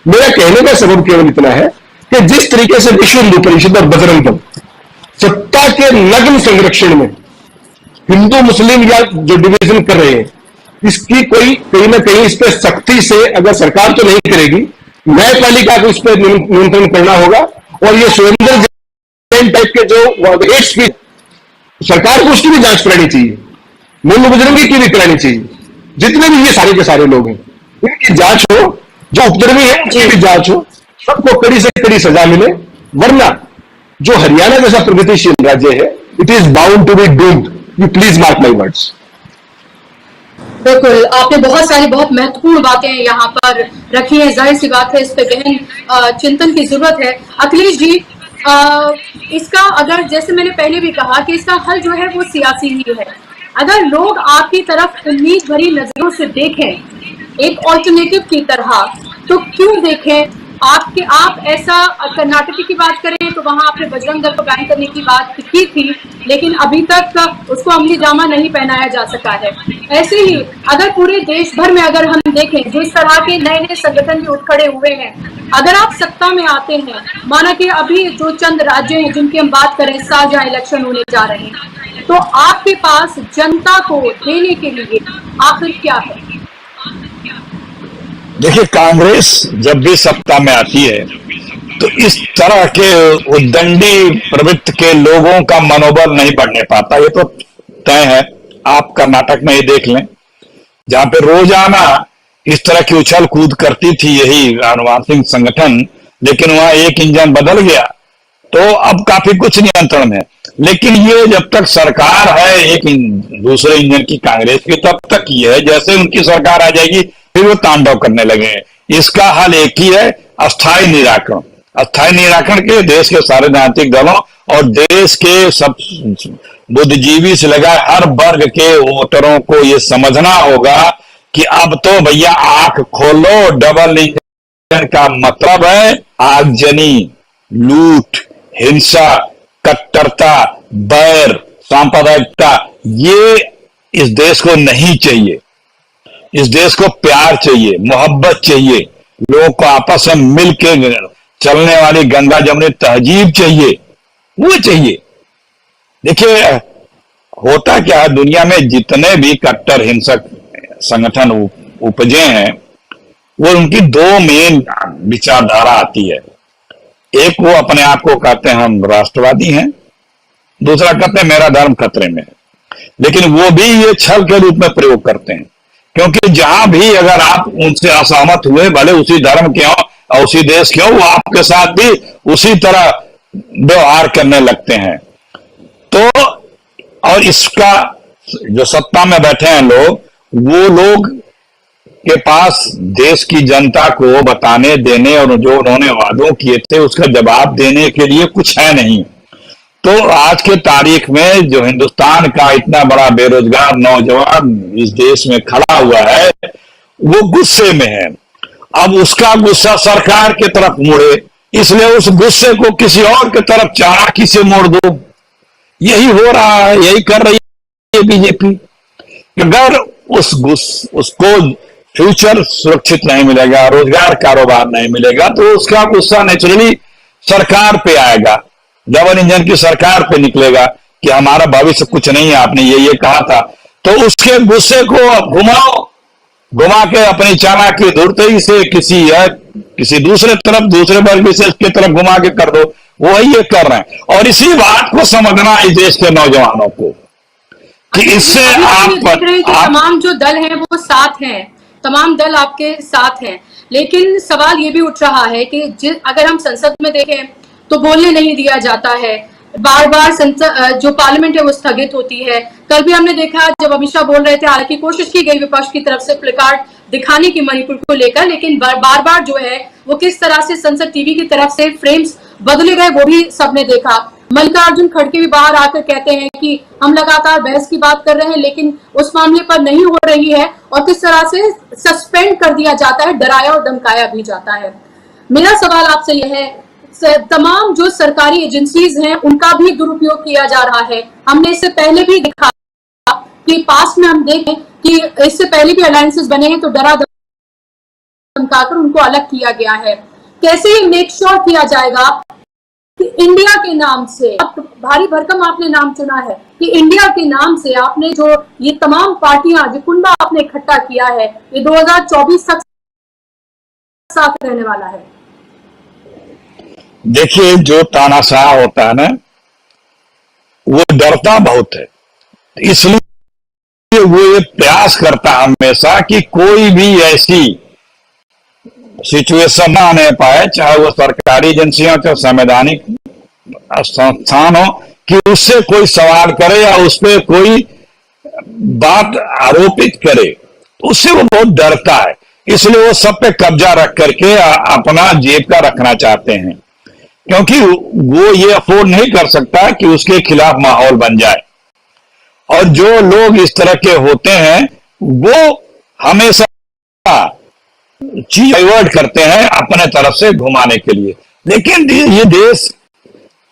मेरा कहने का सबब केवल इतना है कि जिस तरीके से विश्व हिंदू परिषद और बजरंग दल सत्ता के नग्न संरक्षण में हिंदू मुस्लिम या जो डिवीजन कर रहे हैं, इसकी कोई कहीं ना कहीं इस पर सख्ती से अगर सरकार तो नहीं करेगी, न्यायपालिका को इस पर नियंत्रण करना होगा। और ये सुरेंद्र जैन टाइप के जो हेट स्पीच, सरकार को उसकी भी जांच करानी चाहिए, मूल बुजुर्गी की भी करानी चाहिए। जितने भी ये सारे के सारे लोग हैं, इनकी जांच हो, जो उपद्रवी है उनकी भी जांच हो, सबको कड़ी से कड़ी सजा मिले। वरना जो हरियाणा जैसा प्रगतिशील राज्य है, it is bound to be doomed. You please mark my words. बिल्कुल, आपने बहुत सारी बहुत महत्वपूर्ण बातें यहाँ पर रखी हैं। जाहिर सी बात है इस पे गहन चिंतन की जरूरत है। अखिलेश जी, इसका अगर, जैसे मैंने पहले भी कहा कि इसका हल जो है वो सियासी ही है। अगर लोग आपकी तरफ उम्मीद भरी नजरों से देखें एक ऑल्टरनेटिव की तरह, तो क्यों देखें? आप ऐसा, कर्नाटक की बात करें तो वहां आपने बजरंग दल को बैन करने की बात की थी, लेकिन अभी तक उसको अमली जामा नहीं पहनाया जा सका है। ऐसे ही अगर पूरे देश भर में अगर हम देखें जिस तरह के नए नए संगठन भी उठ खड़े हुए हैं, अगर आप सत्ता में आते हैं, माना कि अभी जो चंद राज्य हैं जिनकी हम बात करें, साल जहाँ इलेक्शन होने जा रहे हैं, तो आपके पास जनता को देने के लिए आखिर क्या है? देखिए, कांग्रेस जब भी सत्ता में आती है तो इस तरह के उद्दंडी प्रवृत्ति के लोगों का मनोबल नहीं बढ़ने पाता। ये तो तय है। आप कर्नाटक में ये देख लें, जहां पे रोजाना इस तरह की उछल कूद करती थी यही आनुवांशिक संगठन, लेकिन वहां एक इंजन बदल गया तो अब काफी कुछ नियंत्रण है। लेकिन ये जब तक सरकार है एक दूसरे इंजन की कांग्रेस की, तब तक ये है। जैसे उनकी सरकार आ जाएगी फिर वो तांडव करने लगे हैं। इसका हल एक ही है, अस्थायी निराकरण। अस्थायी निराकरण के देश के सारे राजनीतिक दलों और देश के सब बुद्धिजीवी से लगा हर वर्ग के वोटरों को ये समझना होगा कि अब तो भैया आंख खोलो। डबल इंजन का मतलब है आगजनी, लूट, हिंसा, कट्टरता, बैर, सांप्रदायिकता। ये इस देश को नहीं चाहिए। इस देश को प्यार चाहिए, मोहब्बत चाहिए, लोगों को आपस में मिलकर चलने वाली गंगा जमुनी तहजीब चाहिए, वो चाहिए। देखिए, होता क्या है, दुनिया में जितने भी कट्टर हिंसक संगठन उपजे हैं, वो उनकी दो मेन विचारधारा आती है। एक, वो अपने आप को कहते हैं हम राष्ट्रवादी हैं, दूसरा कहते हैं मेरा धर्म खतरे में है। लेकिन वो भी ये छल के रूप में प्रयोग करते हैं, क्योंकि जहां भी अगर आप उनसे असहमत हुए, भले उसी धर्म के हो और उसी देश के हो, वो आपके साथ भी उसी तरह व्यवहार करने लगते हैं। तो और इसका जो सत्ता में बैठे हैं लोग, वो लोग के पास देश की जनता को बताने देने और जो उन्होंने वादों किए थे उसका जवाब देने के लिए कुछ है नहीं। तो आज के तारीख में जो हिंदुस्तान का इतना बड़ा बेरोजगार नौजवान इस देश में खड़ा हुआ है, वो गुस्से में है। अब उसका गुस्सा सरकार की तरफ मुड़े, इसलिए उस गुस्से को किसी और की तरफ चालाकी से मोड़ दो। यही हो रहा है, यही कर रही है बीजेपी। अगर उसको फ्यूचर सुरक्षित नहीं मिलेगा, रोजगार कारोबार नहीं मिलेगा, तो उसका गुस्सा नेचुरली सरकार पे आएगा, डबल इंजन की सरकार पे निकलेगा कि हमारा भविष्य कुछ नहीं है, आपने ये कहा था। तो उसके गुस्से को घुमा के अपनी चालाकी धुरतई से किसी दूसरे तरफ, दूसरे वर्ग विशेष की तरफ घुमा के कर दो। वही ये कर रहे हैं। और इसी बात को समझना इस देश के नौजवानों को कि इससे तमाम जो दल हैं वो साथ हैं, तमाम दल आपके साथ हैं। लेकिन सवाल ये भी उठ रहा है कि अगर हम संसद में देखें तो बोलने नहीं दिया जाता है, बार बार संसद जो पार्लियामेंट है वो स्थगित होती है। कल भी हमने देखा जब अमित शाह बोल रहे थे, हालांकि कोशिश की गई विपक्ष की तरफ से प्लेकार्ड दिखाने की मणिपुर को लेकर, लेकिन बार बार जो है वो किस तरह से संसद टीवी की तरफ से फ्रेम्स बदले गए वो भी सबने देखा। मल्लिकार्जुन खड़गे भी बाहर आकर कहते हैं कि हम लगातार बहस की बात कर रहे हैं लेकिन उस मामले पर नहीं हो रही है, और किस तरह से सस्पेंड कर दिया जाता है, डराया और धमकाया भी जाता है। मेरा सवाल आपसे यह है, तमाम जो सरकारी एजेंसीज हैं उनका भी दुरुपयोग किया जा रहा है। हमने इससे पहले भी देखा कि पास में हम देखें कि इससे पहले भी अलायंसेस बने हैं तो डरा चमकाकर उनको अलग किया गया है। कैसे ये मेक श्योर किया जाएगा कि इंडिया के नाम से, अब भारी भरकम आपने नाम चुना है कि इंडिया के नाम से आपने जो ये तमाम पार्टियां, जो कुंबा आपने इकट्ठा किया है, ये 2024 तक साथ रहने वाला है। देखिए, जो तानाशाह होता है ना, वो डरता बहुत है, इसलिए वो ये प्रयास करता है हमेशा कि कोई भी ऐसी सिचुएशन ना आने पाए, चाहे वो सरकारी एजेंसियां, चाहे संवैधानिक संस्थान हो, कि उससे कोई सवाल करे या उस पर कोई बात आरोपित करे, उससे वो बहुत डरता है। इसलिए वो सब पे कब्जा रख करके अपना जेब का रखना चाहते हैं, क्योंकि वो ये अफोर्ड नहीं कर सकता कि उसके खिलाफ माहौल बन जाए। और जो लोग इस तरह के होते हैं वो हमेशा चीज डाइवर्ट करते हैं अपने तरफ से घुमाने के लिए। लेकिन ये देश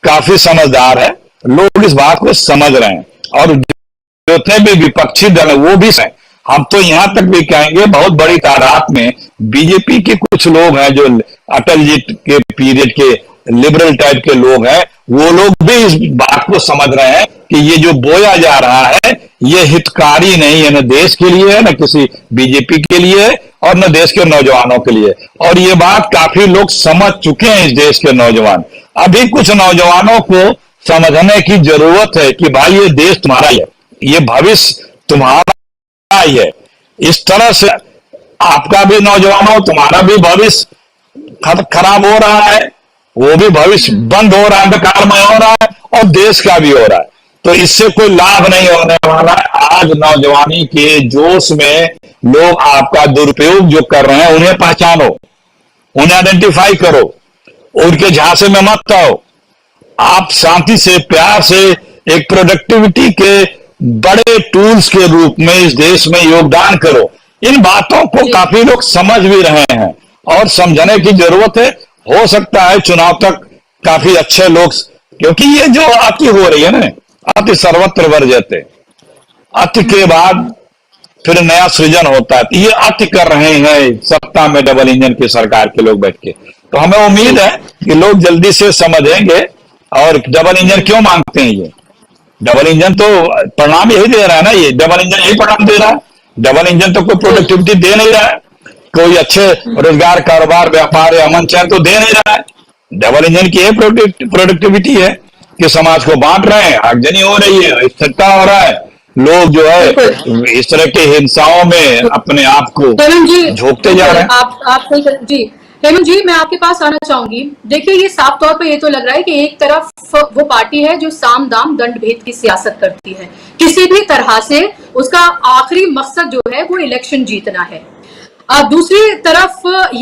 काफी समझदार है, लोग इस बात को समझ रहे हैं, और जितने भी विपक्षी दल है वो भी हैं। हम तो यहां तक भी कहेंगे, बहुत बड़ी तादाद में बीजेपी के कुछ लोग हैं जो अटल जी के पीरियड के लिबरल टाइप के लोग हैं, वो लोग भी इस बात को समझ रहे हैं कि ये जो बोया जा रहा है ये हितकारी नहीं है, न देश के लिए है, न किसी बीजेपी के लिए है, और न देश के नौजवानों के लिए। और ये बात काफी लोग समझ चुके हैं, इस देश के नौजवान। अभी कुछ नौजवानों को समझने की जरूरत है कि भाई ये देश तुम्हारा ही है, ये भविष्य तुम्हारा ही है। इस तरह से आपका भी नौजवानों, तुम्हारा भी भविष्य खराब हो रहा है, वो भी भविष्य बंद हो रहा है, अंधकारमय हो रहा है, और देश का भी हो रहा है। तो इससे कोई लाभ नहीं होने वाला है। आज नौजवानी के जोश में लोग आपका दुरुपयोग जो कर रहे हैं, उन्हें पहचानो, उन्हें आइडेंटिफाई करो, उनके झांसे में मत आओ। आप शांति से, प्यार से एक प्रोडक्टिविटी के बड़े टूल्स के रूप में इस देश में योगदान करो। इन बातों को काफी लोग समझ भी रहे हैं और समझने की जरूरत है। हो सकता है चुनाव तक काफी अच्छे लोग, क्योंकि ये जो अति हो रही है ना, अति सर्वत्र वर्जते, अति के बाद फिर नया सृजन होता है। ये अति कर रहे हैं सत्ता में डबल इंजन की सरकार के लोग बैठ के। तो हमें उम्मीद है कि लोग जल्दी से समझेंगे। और डबल इंजन क्यों मांगते हैं? ये डबल इंजन तो परिणाम यही दे रहा है ना, ये डबल इंजन यही परिणाम दे रहा है। डबल इंजन तो कोई प्रोडक्टिविटी दे नहीं रहा है, कोई अच्छे रोजगार, कारोबार, व्यापार या अमन चैन तो दे नहीं रहा है। डबल इंजन की प्रोडक्टिविटी है कि समाज को बांट रहे हैं, आगजनी हो रही है, स्थिरता हो रहा है, लोग जो है इस तरह के हिंसाओं में अपने आप को झोंकते जा रहे हैं। आप जी हेमंत जी, मैं आपके पास आना चाहूंगी। देखिए, ये साफ तौर पे ये तो लग रहा है कि एक तरफ वो पार्टी है जो साम दाम दंड भेद की सियासत करती है, किसी भी तरह से उसका आखिरी मकसद जो है वो इलेक्शन जीतना है। दूसरी तरफ ये